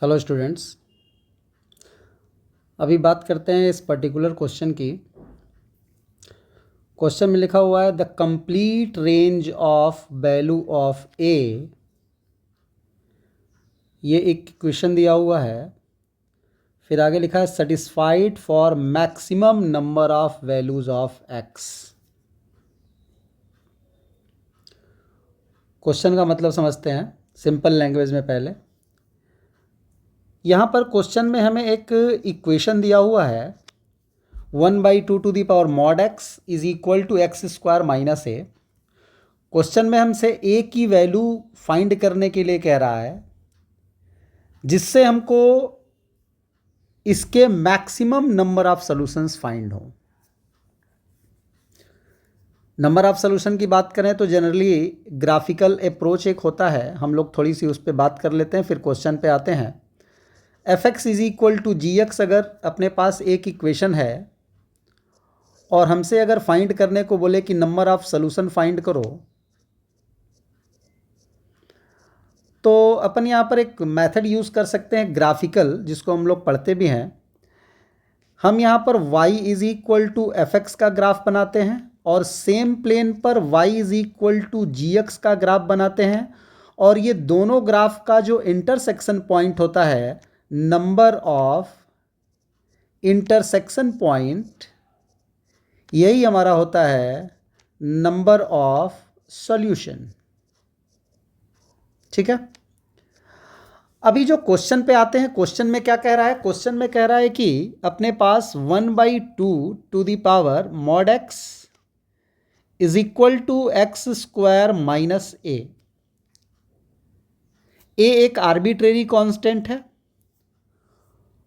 Hello students, अभी बात करते हैं इस पर्टिकुलर क्वेश्चन की। क्वेश्चन में लिखा हुआ है the complete range of value of A. ये एक इक्वेशन दिया हुआ है, फिर आगे लिखा है satisfied for maximum number of values of x. Question का मतलब समझते हैं सिंपल लैंग्वेज में। पहले यहाँ पर क्वेश्चन में हमें एक इक्वेशन दिया हुआ है 1/2 mod X is equal to X square minus A. Question में हमसे ए की वैल्यू फाइंड करने के लिए कह रहा है, जिससे हमको इसके maximum number of solutions find हो। नंबर ऑफ सॉल्यूशन की बात करें तो जनरली ग्राफिकल अप्रोच एक होता है, हम लोग थोड़ी सी उस पर बात कर लेते हैं, फिर क्वेश्चन पे आते हैं। F X is equal to G X अगर अपने पास एक इक्वेशन है और हमसे अगर फाइंड करने को बोले कि नंबर ऑफ सॉल्यूशन फाइंड करो, तो अपन यहाँ पर एक मेथड यूज़ कर सकते हैं ग्राफिकल, जिसको हम लोग पढ़ते भी हैं। हम यहाँ पर y is equal to F X का ग्राफ बनाते हैं और सेम प्लेन पर y is equal to G X का ग्राफ बनाते हैं, और ये दोनों ग्राफ का जो इंटरसेक्शन पॉइंट होता है, नंबर ऑफ इंटरसेक्शन पॉइंट, यही हमारा होता है नंबर ऑफ सॉल्यूशन। ठीक है, अभी जो क्वेश्चन पे आते हैं, क्वेश्चन में क्या कह रहा है? क्वेश्चन में कह रहा है कि अपने पास 1/2 mod X is equal to X square minus A. A एक आर्बिट्रेरी कांस्टेंट है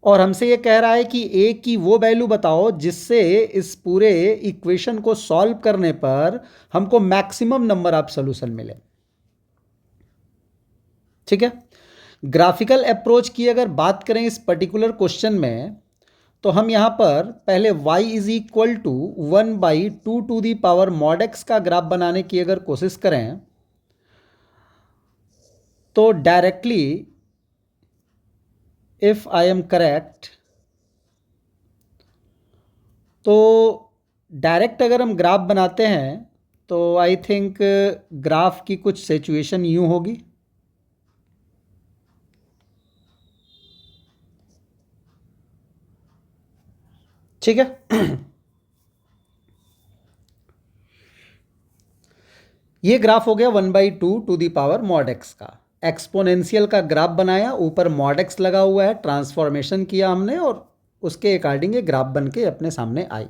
और हमसे ये कह रहा है कि ए की वो वैल्यू बताओ जिससे इस पूरे इक्वेशन को सॉल्व करने पर हमको मैक्सिमम नंबर ऑफ सॉल्यूशन मिले। ठीक है, ग्राफिकल अप्रोच की अगर बात करें इस पर्टिकुलर क्वेश्चन में, तो हम यहाँ पर पहले y is equal to 1/2 mod X का ग्राफ बनाने की अगर कोशिश करें, तो directly if I am correct, तो डायरेक्ट अगर हम ग्राफ बनाते हैं तो आई थिंक ग्राफ की कुछ सिचुएशन यूँ होगी। ठीक है, ये ग्राफ हो गया 1/2 मॉड एक्स का। एक्सपोनेंशियल का ग्राफ बनाया, ऊपर मॉड एक्स लगा हुआ है, ट्रांसफॉर्मेशन किया हमने और उसके अकॉर्डिंग ये ग्राफ बन के अपने सामने आई।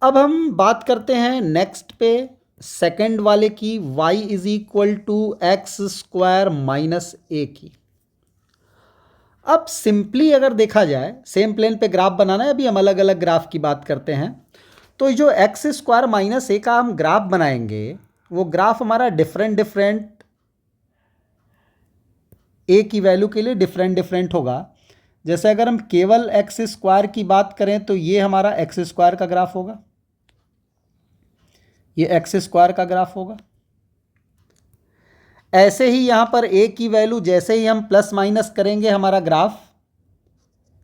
अब हम बात करते हैं नेक्स्ट पे, सेकंड वाले की, y is equal to X square minus A की। अब सिंपली अगर देखा जाए, सेम प्लेन पे ग्राफ बनाना है, अभी हम अलग अलग ग्राफ की बात करते हैं। तो जो एक्स स्क्वायर माइनस ए का हम ग्राफ बनाएंगे, वो ग्राफ हमारा डिफरेंट ए की वैल्यू के लिए डिफरेंट होगा। जैसे अगर हम केवल एक्स स्क्वायर की बात करें तो ये हमारा एक्स स्क्वायर का ग्राफ होगा, ये एक्स स्क्वायर का ग्राफ होगा। ऐसे ही यहां पर ए की वैल्यू जैसे ही हम प्लस माइनस करेंगे, हमारा ग्राफ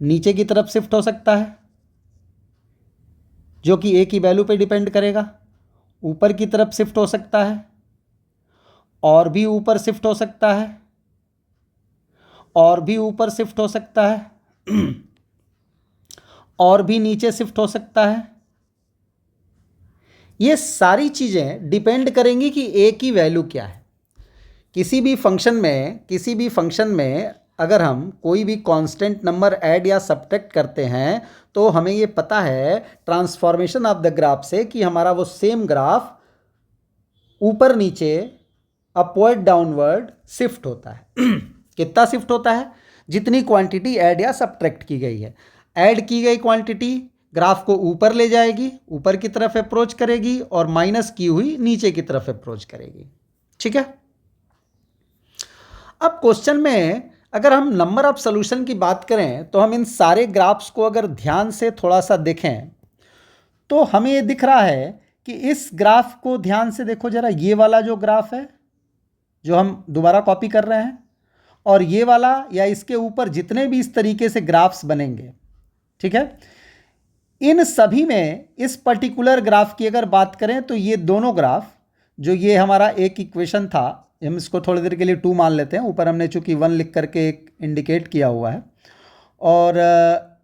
नीचे की तरफ शिफ्ट हो सकता है, जो कि ए की वैल्यू पे डिपेंड करेगा। ऊपर की तरफ शिफ्ट हो सकता है, और भी ऊपर शिफ्ट हो सकता है, और भी ऊपर शिफ्ट हो सकता है, और भी नीचे शिफ्ट हो सकता है। ये सारी चीज़ें डिपेंड करेंगी कि ए की वैल्यू क्या है। किसी भी फंक्शन में अगर हम कोई भी कांस्टेंट नंबर ऐड या सब्ट्रैक्ट करते हैं, तो हमें ये पता है ट्रांसफॉर्मेशन ऑफ द ग्राफ से कि हमारा वो सेम ग्राफ ऊपर नीचे, अपवर्ड डाउनवर्ड शिफ्ट होता है। कितना शिफ्ट होता है? जितनी क्वांटिटी ऐड या सब्ट्रैक्ट की गई है। ऐड की गई क्वांटिटी ग्राफ को ऊपर ले जाएगी, ऊपर की तरफ अप्रोच करेगी, और माइनस की हुई नीचे की तरफ अप्रोच करेगी। ठीक है, अब क्वेश्चन में अगर हम नंबर ऑफ सॉल्यूशन की बात करें, तो हम इन सारे ग्राफ्स को अगर ध्यान से थोड़ा सा देखें, तो हमें ये दिख रहा है कि इस ग्राफ को ध्यान से देखो जरा, ये वाला जो ग्राफ है जो हम दोबारा कॉपी कर रहे हैं, और ये वाला या इसके ऊपर जितने भी इस तरीके से ग्राफ्स बनेंगे, ठीक है, इन सभी में इस पर्टिकुलर ग्राफ की अगर बात करें तो ये दोनों ग्राफ, जो ये हमारा एक इक्वेशन था, हम इसको थोड़ी देर के लिए 2 मान लेते हैं, ऊपर हमने चूंकि 1 लिख करके एक इंडिकेट किया हुआ है, और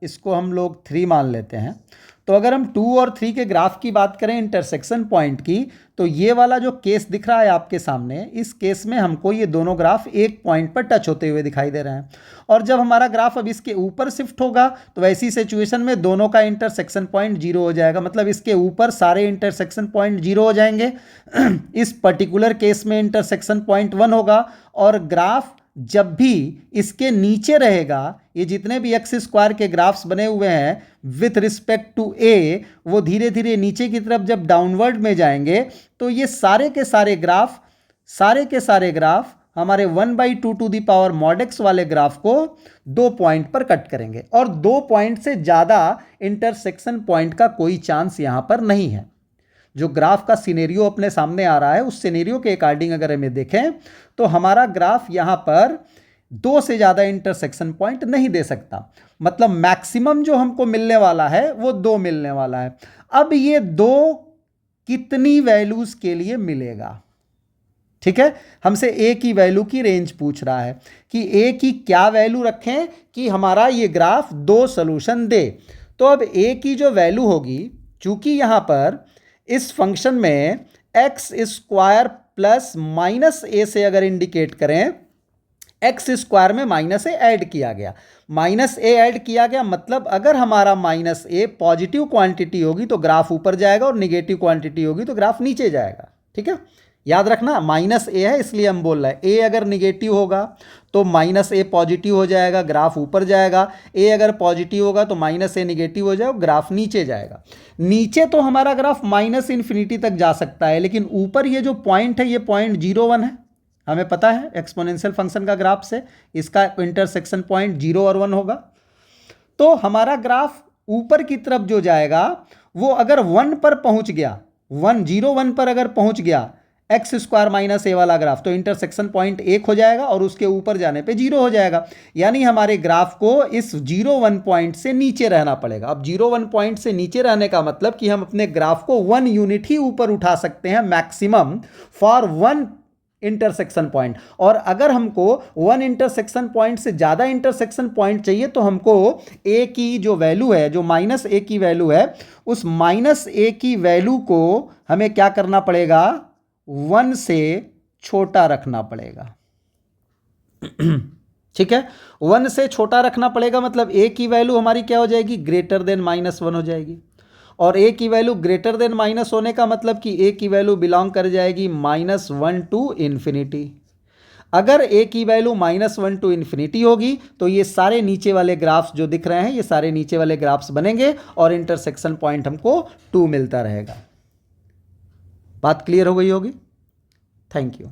इसको हम लोग 3 मान लेते हैं। तो अगर हम 2 और 3 के ग्राफ की बात करें इंटरसेक्शन पॉइंट की, तो ये वाला जो केस दिख रहा है आपके सामने, इस केस में हमको ये दोनों ग्राफ एक पॉइंट पर टच होते हुए दिखाई दे रहे हैं। और जब हमारा ग्राफ अब इसके ऊपर शिफ्ट होगा तो वैसी सिचुएशन में दोनों का इंटरसेक्शन पॉइंट 0 हो जाएगा, मतलब इसके ऊपर सारे इंटरसेक्शन पॉइंट 0 हो जाएंगे। इस पर्टिकुलर केस में इंटरसेक्शन पॉइंट 1 होगा, और ग्राफ जब भी इसके नीचे रहेगा, ये जितने भी एक्स स्क्वायर के ग्राफ्स बने हुए हैं विथ रिस्पेक्ट टू ए, वो धीरे धीरे नीचे की तरफ जब डाउनवर्ड में जाएंगे तो ये सारे के सारे ग्राफ हमारे 1/2 to the power mod x वाले ग्राफ को 2 पॉइंट पर कट करेंगे, और 2 पॉइंट से ज़्यादा इंटरसेक्शन पॉइंट का कोई चांस यहाँ पर नहीं है। जो ग्राफ का सिनेरियो अपने सामने आ रहा है, उस सिनेरियो के अकॉर्डिंग अगर हमें देखें तो हमारा ग्राफ यहाँ पर 2 से ज़्यादा इंटरसेक्शन पॉइंट नहीं दे सकता, मतलब मैक्सिमम जो हमको मिलने वाला है वो 2 मिलने वाला है। अब ये 2 कितनी वैल्यूज के लिए मिलेगा, ठीक है, हमसे ए की वैल्यू की रेंज पूछ रहा है कि ए की क्या वैल्यू रखें कि हमारा ये ग्राफ 2 सॉल्यूशन दे। तो अब ए की जो वैल्यू होगी, चूंकि यहाँ पर इस फंक्शन में एक्स स्क्वायर प्लस माइनस ए से अगर इंडिकेट करें, एक्स स्क्वायर में माइनस ए ऐड किया गया, माइनस ए ऐड किया गया, मतलब अगर हमारा माइनस ए पॉजिटिव क्वांटिटी होगी तो ग्राफ ऊपर जाएगा, और निगेटिव क्वांटिटी होगी तो ग्राफ नीचे जाएगा, ठीक है। याद रखना माइनस ए है इसलिए हम बोल रहे हैं, ए अगर निगेटिव होगा तो माइनस ए पॉजिटिव हो जाएगा, ग्राफ ऊपर जाएगा, ए अगर पॉजिटिव होगा तो माइनस ए निगेटिव हो जाएगा, ग्राफ नीचे जाएगा। नीचे तो हमारा ग्राफ माइनस इन्फिनिटी तक जा सकता है, लेकिन ऊपर ये जो पॉइंट है ये पॉइंट 0, 1 है, हमें पता है एक्सपोनेंशियल फंक्शन का ग्राफ से इसका इंटरसेक्शन पॉइंट 0 और 1 होगा। तो हमारा ग्राफ ऊपर की तरफ जो जाएगा वो अगर 1 पर पहुंच गया, 0, 1 पर अगर पहुंच गया एक्स स्क्वायर माइनस ए वाला ग्राफ, तो इंटरसेक्शन पॉइंट 1 हो जाएगा और उसके ऊपर जाने पे 0 हो जाएगा। यानी हमारे ग्राफ को इस 0, 1 पॉइंट से नीचे रहना पड़ेगा। अब 0, 1 पॉइंट से नीचे रहने का मतलब कि हम अपने ग्राफ को 1 यूनिट ही ऊपर उठा सकते हैं मैक्सिमम फॉर 1 इंटरसेक्शन पॉइंट, और अगर हमको 1 इंटरसेक्शन पॉइंट से ज़्यादा इंटरसेक्शन पॉइंट चाहिए तो हमको ए की जो वैल्यू है, जो माइनस ए की वैल्यू है, उस माइनस ए की वैल्यू को हमें क्या करना पड़ेगा, 1 से छोटा रखना पड़ेगा, ठीक है। 1 से छोटा रखना पड़ेगा, मतलब ए की वैल्यू हमारी क्या हो जाएगी, ग्रेटर देन -1 हो जाएगी, और ए की वैल्यू ग्रेटर देन माइनस होने का मतलब कि ए की वैल्यू बिलोंग कर जाएगी -1 टू इन्फिनिटी। अगर ए की वैल्यू -1 टू इन्फिनिटी होगी तो ये सारे नीचे वाले ग्राफ्स जो दिख रहे हैं, ये सारे नीचे वाले ग्राफ्स बनेंगे और इंटरसेक्शन पॉइंट हमको 2 मिलता रहेगा। बात क्लियर हो गई होगी। Thank you.